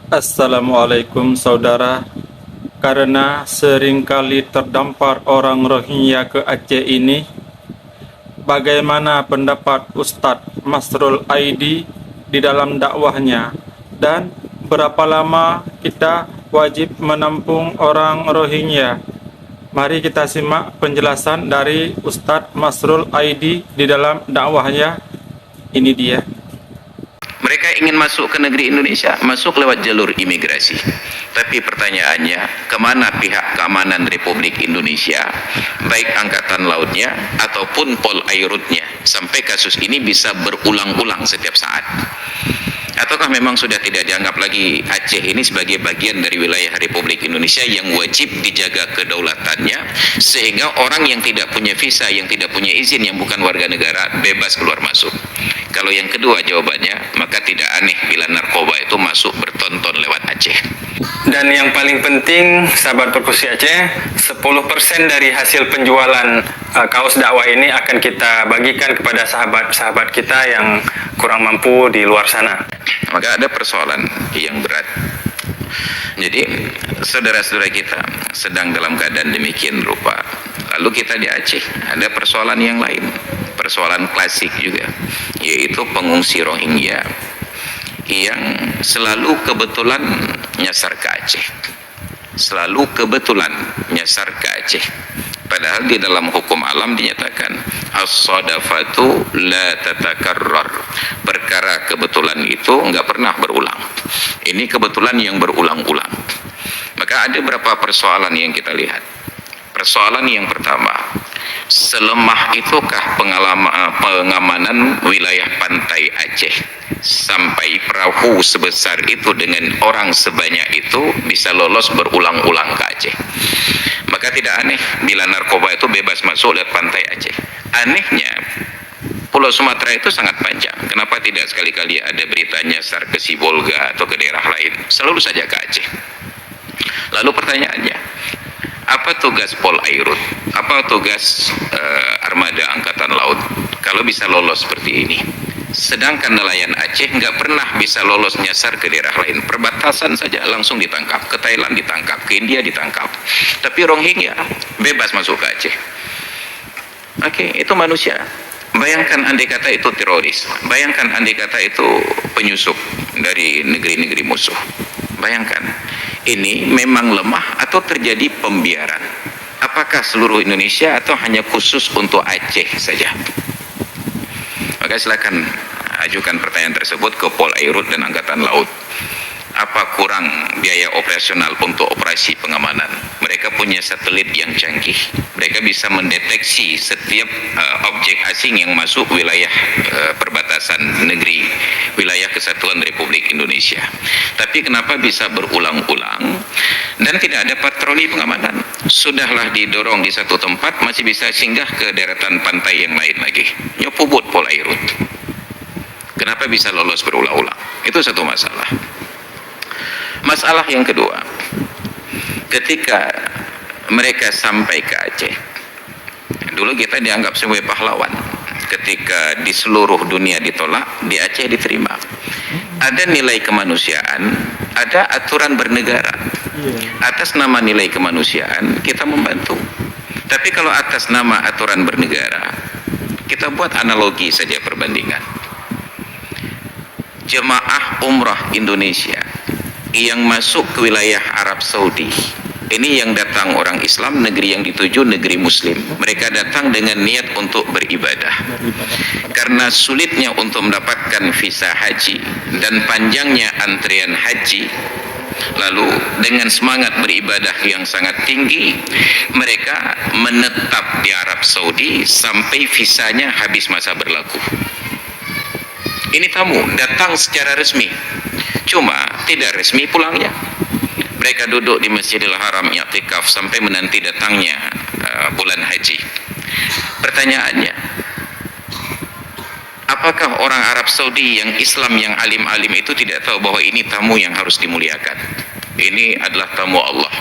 Assalamualaikum saudara. Karena seringkali terdampar orang Rohingya ke Aceh ini, bagaimana pendapat Ustadz Masrul Aidi di dalam dakwahnya, dan berapa lama kita wajib menampung orang Rohingya? Mari kita simak penjelasan dari Ustadz Masrul Aidi di dalam dakwahnya. Ini dia. Mereka ingin masuk ke negeri Indonesia, masuk lewat jalur imigrasi. Tapi pertanyaannya, kemana pihak keamanan Republik Indonesia, baik Angkatan Lautnya ataupun Polairutnya, sampai kasus ini bisa berulang-ulang setiap saat? Ataukah memang sudah tidak dianggap lagi Aceh ini sebagai bagian dari wilayah Republik Indonesia yang wajib dijaga kedaulatannya, sehingga orang yang tidak punya visa, yang tidak punya izin, yang bukan warga negara, bebas keluar masuk? Kalau yang kedua jawabannya, maka tidak aneh bila narkoba itu masuk bertonton lewat Aceh. Dan yang paling penting, sahabat perkusi Aceh, 10% dari hasil penjualan kaos dakwah ini akan kita bagikan kepada sahabat-sahabat kita yang kurang mampu di luar sana. Maka ada persoalan yang berat. Jadi saudara-saudara kita sedang dalam keadaan demikian rupa. Lalu kita di Aceh ada persoalan yang lain, persoalan klasik juga, yaitu pengungsi Rohingya yang selalu kebetulan nyasar ke Aceh. Selalu kebetulan nyasar ke Aceh. Padahal di dalam hukum alam dinyatakan as-sadafatu la tatakarrar. Perkara kebetulan itu enggak pernah berulang. Ini kebetulan yang berulang-ulang. Maka ada beberapa persoalan yang kita lihat. Persoalan yang pertama, selemah itukah pengamanan wilayah pantai Aceh sampai perahu sebesar itu dengan orang sebanyak itu bisa lolos berulang-ulang ke Aceh? Maka tidak aneh bila narkoba itu bebas masuk lewat pantai Aceh. Anehnya, Pulau Sumatera itu sangat panjang. Kenapa tidak sekali-kali ada berita nyasar ke Sibolga atau ke daerah lain? Selalu saja ke Aceh. Lalu pertanyaannya, apa tugas Polairut? Apa tugas armada Angkatan Laut kalau bisa lolos seperti ini? Sedangkan nelayan Aceh nggak pernah bisa lolos nyasar ke daerah lain. Perbatasan saja langsung ditangkap, ke Thailand ditangkap, ke India ditangkap. Tapi Rohingya bebas masuk ke Aceh. Oke, itu manusia. Bayangkan andai kata itu teroris. Bayangkan andai kata itu penyusup dari negeri-negeri musuh. Bayangkan, ini memang lemah atau terjadi pembiaran? Apakah seluruh Indonesia atau hanya khusus untuk Aceh saja? Maka silakan ajukan pertanyaan tersebut ke Polairut dan Angkatan Laut. Apa kurang biaya operasional untuk operasi pengamanan? Mereka punya satelit yang canggih. Mereka bisa mendeteksi setiap objek asing yang masuk wilayah perbatasan negeri, wilayah kesatuan Republik Indonesia. Tapi kenapa bisa berulang-ulang dan tidak ada patroli pengamanan? Sudahlah didorong di satu tempat, masih bisa singgah ke deretan pantai yang lain lagi. Nyopubut Polairut. Kenapa bisa lolos berulang-ulang? Itu satu masalah. Masalah yang kedua, ketika mereka sampai ke Aceh, dulu kita dianggap sebagai pahlawan. Ketika di seluruh dunia ditolak, di Aceh diterima. Ada nilai kemanusiaan, ada aturan bernegara. Atas nama nilai kemanusiaan kita membantu. Tapi kalau atas nama aturan bernegara, kita buat analogi saja perbandingan. Jemaah umrah Indonesia yang masuk ke wilayah Arab Saudi, ini yang datang orang Islam, negeri yang dituju negeri Muslim. Mereka datang dengan niat untuk beribadah. Karena sulitnya untuk mendapatkan visa haji dan panjangnya antrian haji, lalu dengan semangat beribadah yang sangat tinggi, mereka menetap di Arab Saudi sampai visanya habis masa berlaku. Ini tamu datang secara resmi, cuma tidak resmi pulangnya. Mereka duduk di Masjidil Haram i'tikaf sampai menanti datangnya bulan haji. Pertanyaannya, apakah orang Arab Saudi yang Islam, yang alim-alim itu tidak tahu bahwa ini tamu yang harus dimuliakan? Ini adalah tamu Allah,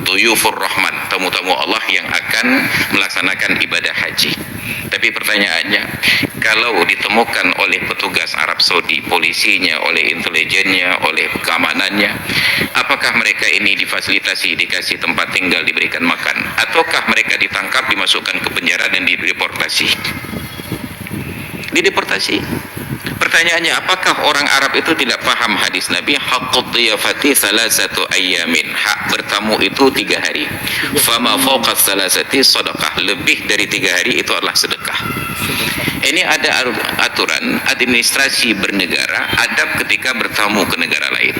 duyufur rahman, tamu-tamu Allah yang akan melaksanakan ibadah haji. Tapi pertanyaannya, kalau ditemukan oleh petugas Arab Saudi, polisinya, oleh intelijennya, oleh keamanannya, apakah mereka ini difasilitasi, dikasih tempat tinggal, diberikan makan, ataukah mereka ditangkap, dimasukkan ke penjara dan dideportasi? Dideportasi. Pertanyaannya, apakah orang Arab itu tidak paham hadis Nabi, haqqud dhiyafati salasatu ayyamin, hak bertamu itu 3 hari, fama fawqa salasati sadaqah, lebih dari 3 hari itu adalah sedekah. Ini ada aturan administrasi bernegara, adab ketika bertamu ke negara lain.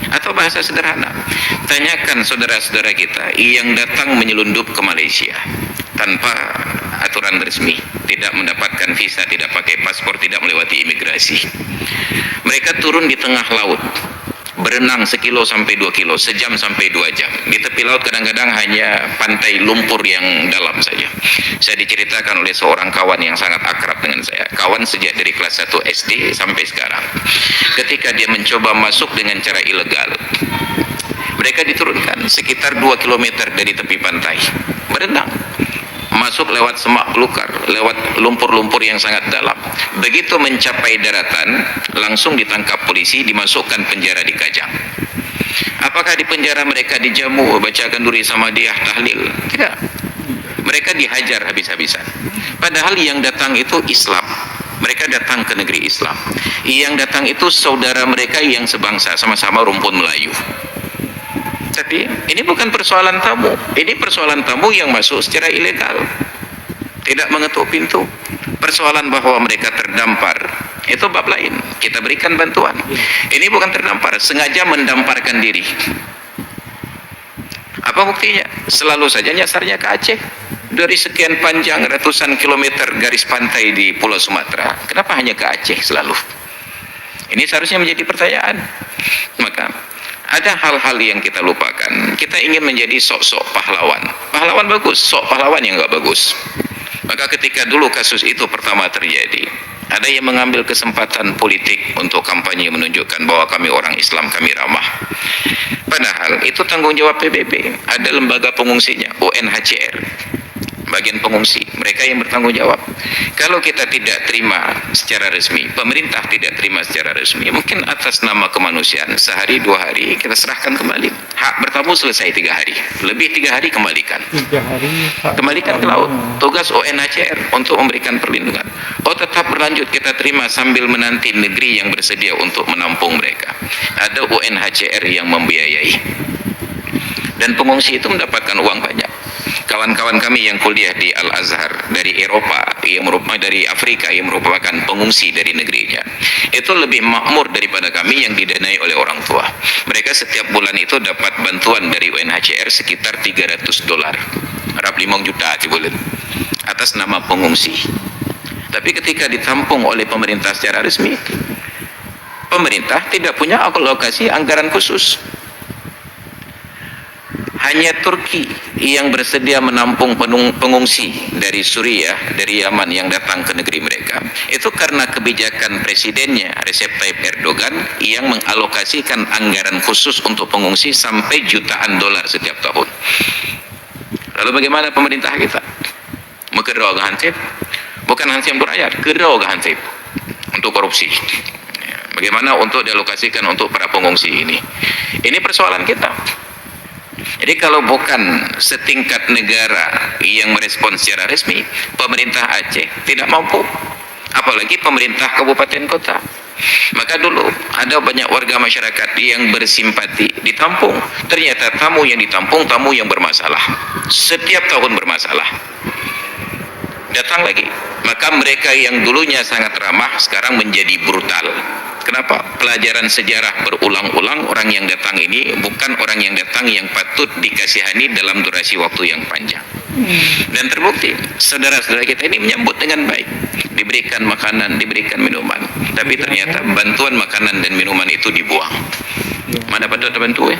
Atau bahasa sederhana, tanyakan saudara-saudara kita yang datang menyelundup ke Malaysia tanpa aturan resmi, tidak mendapatkan visa, tidak pakai paspor, tidak melewati imigrasi. Mereka turun di tengah laut, berenang 1 kilo sampai 2 kilo, sejam sampai 2 jam. Di tepi laut kadang-kadang hanya pantai lumpur yang dalam saja. Saya diceritakan oleh seorang kawan yang sangat akrab dengan saya, kawan sejak dari kelas 1 SD sampai sekarang. Ketika dia mencoba masuk dengan cara ilegal, mereka diturunkan sekitar 2 km dari tepi pantai, berenang, masuk lewat semak belukar, lewat lumpur-lumpur yang sangat dalam. Begitu mencapai daratan, langsung ditangkap polisi, dimasukkan penjara di Kajang. Apakah di penjara mereka dijamu, bacakan duri samadiyah, tahlil? Tidak. Mereka dihajar habis-habisan. Padahal yang datang itu Islam. Mereka datang ke negeri Islam. Yang datang itu saudara mereka yang sebangsa, sama-sama rumpun Melayu. Tapi ini bukan persoalan tamu, ini persoalan tamu yang masuk secara ilegal, tidak mengetuk pintu. Persoalan bahwa mereka terdampar, itu bab lain, kita berikan bantuan. Ini bukan terdampar, sengaja mendamparkan diri. Apa buktinya? Selalu saja nyasarnya ke Aceh. Dari sekian panjang ratusan kilometer garis pantai di Pulau Sumatera, kenapa hanya ke Aceh selalu? Ini seharusnya menjadi pertanyaan. Maka ada hal-hal yang kita lupakan. Kita ingin menjadi sok-sok pahlawan. Pahlawan bagus, sok pahlawan yang nggak bagus. Maka ketika dulu kasus itu pertama terjadi, ada yang mengambil kesempatan politik untuk kampanye menunjukkan bahwa kami orang Islam, kami ramah. Padahal itu tanggung jawab PBB. Ada lembaga pengungsinya, UNHCR, bagian pengungsi, mereka yang bertanggung jawab. Kalau kita tidak terima secara resmi, pemerintah tidak terima secara resmi, mungkin atas nama kemanusiaan, sehari 2 hari kita serahkan kembali. Hak bertamu selesai 3 hari, lebih 3 hari kembalikan. 3 hari Kembalikan ke laut. Tugas UNHCR untuk memberikan perlindungan. Oh, tetap berlanjut kita terima sambil menanti negeri yang bersedia untuk menampung mereka. Ada UNHCR yang membiayai. Dan pengungsi itu mendapatkan uang banyak. Kawan-kawan kami yang kuliah di Al-Azhar dari Eropa, yang merupakan dari Afrika, yang merupakan pengungsi dari negerinya, itu lebih makmur daripada kami yang didanai oleh orang tua. Mereka setiap bulan itu dapat bantuan dari UNHCR sekitar $300, Arab 5 juta di bulan, atas nama pengungsi. Tapi ketika ditampung oleh pemerintah secara resmi, pemerintah tidak punya alokasi anggaran khusus. Hanya Turki yang bersedia menampung pengungsi dari Suriah, dari Yaman yang datang ke negeri mereka. Itu karena kebijakan presidennya Recep Tayyip Erdogan yang mengalokasikan anggaran khusus untuk pengungsi sampai jutaan dolar setiap tahun. Lalu bagaimana pemerintah kita? Mengerau ke Hansip? Bukan Hansip untuk rakyat, gerau ke Hansip untuk korupsi. Bagaimana untuk dialokasikan untuk para pengungsi ini? Ini persoalan kita. Jadi kalau bukan setingkat negara yang merespon secara resmi, pemerintah Aceh tidak mampu, apalagi pemerintah kabupaten kota. Maka dulu ada banyak warga masyarakat yang bersimpati, ditampung. Ternyata tamu yang ditampung, tamu yang bermasalah. Setiap tahun bermasalah. Datang lagi. Maka mereka yang dulunya sangat ramah, sekarang menjadi brutal. Kenapa? Pelajaran sejarah berulang-ulang, orang yang datang ini bukan orang yang datang yang patut dikasihani dalam durasi waktu yang panjang. Dan terbukti, saudara-saudara kita ini menyambut dengan baik. Diberikan makanan, diberikan minuman. Tapi ternyata bantuan makanan dan minuman itu dibuang. Mana patut dibantu ya?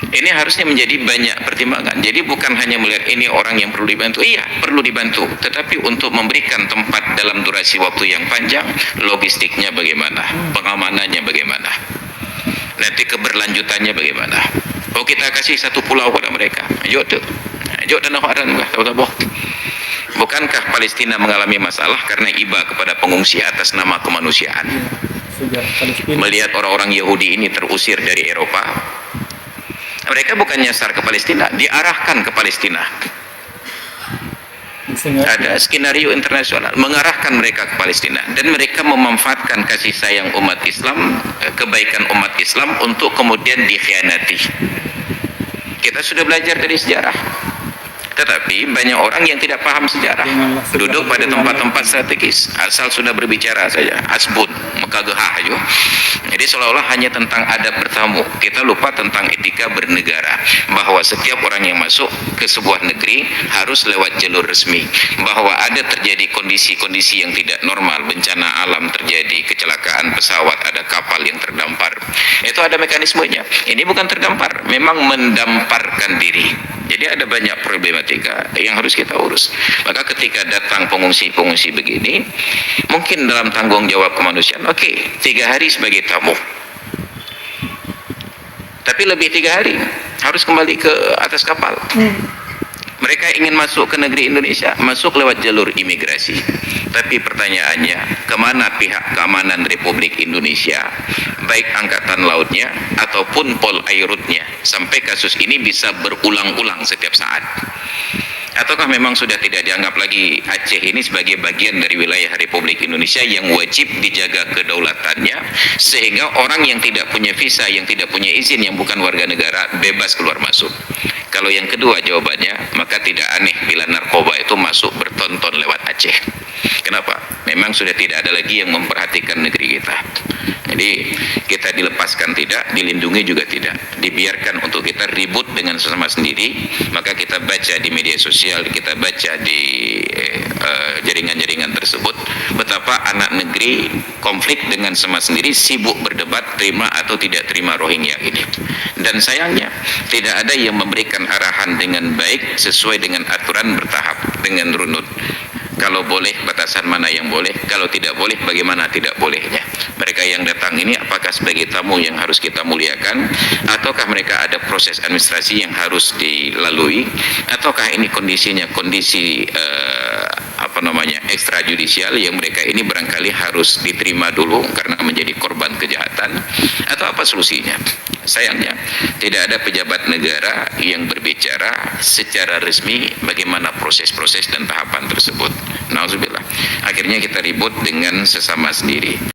Ini harusnya menjadi banyak pertimbangan. Jadi bukan hanya melihat ini orang yang perlu dibantu. Iya, perlu dibantu. Tetapi untuk memberikan tempat dalam durasi waktu yang panjang, logistiknya bagaimana? Pengamanannya bagaimana? Nanti keberlanjutannya bagaimana? Oh, kita kasih satu pulau pada mereka. Jok tu. Jok dan Naharan. Bukankah Palestina mengalami masalah karena iba kepada pengungsi atas nama kemanusiaan? sejarah Palestina. Melihat orang-orang Yahudi ini terusir dari Eropa, mereka bukan nyasar ke Palestina, diarahkan ke Palestina. Ada skenario internasional mengarahkan mereka ke Palestina, dan mereka memanfaatkan kasih sayang umat Islam, kebaikan umat Islam untuk kemudian dikhianati. Kita sudah belajar dari sejarah, tetapi banyak orang yang tidak paham sejarah, duduk pada tempat-tempat strategis, asal sudah berbicara saja, asbun, mekagehah aja. Jadi seolah-olah hanya tentang adab bertamu. Kita lupa tentang etika bernegara, bahwa setiap orang yang masuk ke sebuah negeri harus lewat jalur resmi, bahwa ada terjadi kondisi-kondisi yang tidak normal, bencana alam terjadi, kecelakaan pesawat, ada kapal yang terdampar, itu ada mekanismenya. Ini bukan terdampar, memang mendamparkan diri. Jadi ada banyak problematika yang harus kita urus. Maka ketika datang pengungsi-pengungsi begini, mungkin dalam tanggung jawab kemanusiaan, oke, 3 hari sebagai tamu, tapi lebih 3 hari harus kembali ke atas kapal. Mereka ingin masuk ke negeri Indonesia, masuk lewat jalur imigrasi. Tapi pertanyaannya, kemana pihak keamanan Republik Indonesia, baik angkatan lautnya ataupun pol airutnya, sampai kasus ini bisa berulang-ulang setiap saat? Ataukah memang sudah tidak dianggap lagi Aceh ini sebagai bagian dari wilayah Republik Indonesia yang wajib dijaga kedaulatannya, sehingga orang yang tidak punya visa, yang tidak punya izin, yang bukan warga negara, bebas keluar masuk? Kalau yang kedua jawabannya, maka tidak aneh bila narkoba itu masuk bertonton lewat Aceh. Kenapa? Memang sudah tidak ada lagi yang memperhatikan negeri kita. Jadi kita dilepaskan tidak, dilindungi juga tidak, dibiarkan untuk kita ribut dengan sesama sendiri. Maka kita baca di media sosial, kita baca di jaringan-jaringan tersebut, betapa anak negeri konflik dengan sama sendiri, sibuk berdebat terima atau tidak terima Rohingya ini. Dan sayangnya tidak ada yang memberikan arahan dengan baik, sesuai dengan aturan bertahap, dengan runut. Kalau boleh, batasan mana yang boleh, kalau tidak boleh, bagaimana tidak bolehnya. Mereka yang datang ini apakah sebagai tamu yang harus kita muliakan, ataukah mereka ada proses administrasi yang harus dilalui, ataukah ini kondisinya kondisi ekstrajudisial yang mereka ini barangkali harus diterima dulu karena menjadi korban kejahatan, atau apa solusinya? Sayangnya tidak ada pejabat negara yang berbicara secara resmi bagaimana proses-proses dan tahapan tersebut. Nauzubillah. Akhirnya kita ribut dengan sesama sendiri.